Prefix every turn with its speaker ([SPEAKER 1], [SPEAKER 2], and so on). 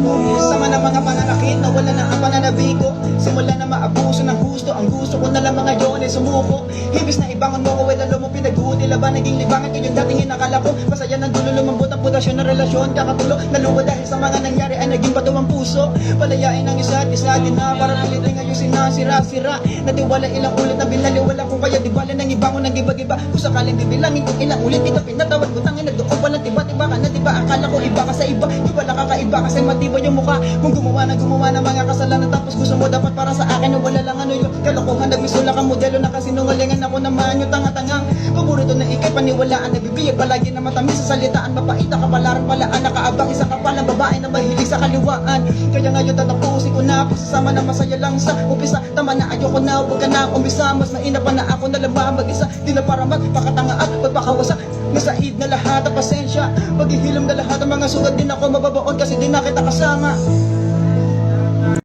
[SPEAKER 1] ko. Sama ng mga pananakit na wala na ang pananabigo. Simula na maabuso ng gusto, ang gusto ko na lang mga yun ay sumuko. Hibis na ibangon mo ko, lalo mo pinag-uudi laban. Naging libangan ko yung dating inakala ko. Masaya ng dulo, lumambot ang pundasyon ng relasyon. Kakatulo, naluwa dahil sa mga nangyari ay naging bato ang puso. Palayain ang isa't isa din na para ulitin ngayon sinasira-sira. Natiwala ilang ulit na binaliwala ko kaya di bala nang ibangon ng iba-iba. Kung sakaling bibilangin kung ilang ulit ito pinatawad ko tangin na doon walang tiba-tiba ka na diba. Akala ko iba ka sa iba, di wala kakaiba kasi matibay yung mukha. Kung gumawa ng mga kasalanan tapos gusto mo dapat para sa akin na wala lang ano yun. Kalokohan nagmisula ka modelo na kasinungalingan ako naman yung tanga-tangang. Paborito na ikay paniwalaan nabibigay palagi na matamis sa salitaan. Mapait ka palarang palaan nakaabang isa ka palang babae na mahilig sa kaliwaan. Kaya ngayon tatapusin ko na pagsasama na masaya lang sa umpisa. Tama na ayoko na huwag ka na umisa. Mas naina pa na ako na lamang mag-isa. Di na para magpakatanga at magpakawasak. Nasaid na lahat ang pasensya. Paghihilom na lahat ang mga sugat din ako mababaon kasi di na kita kasama.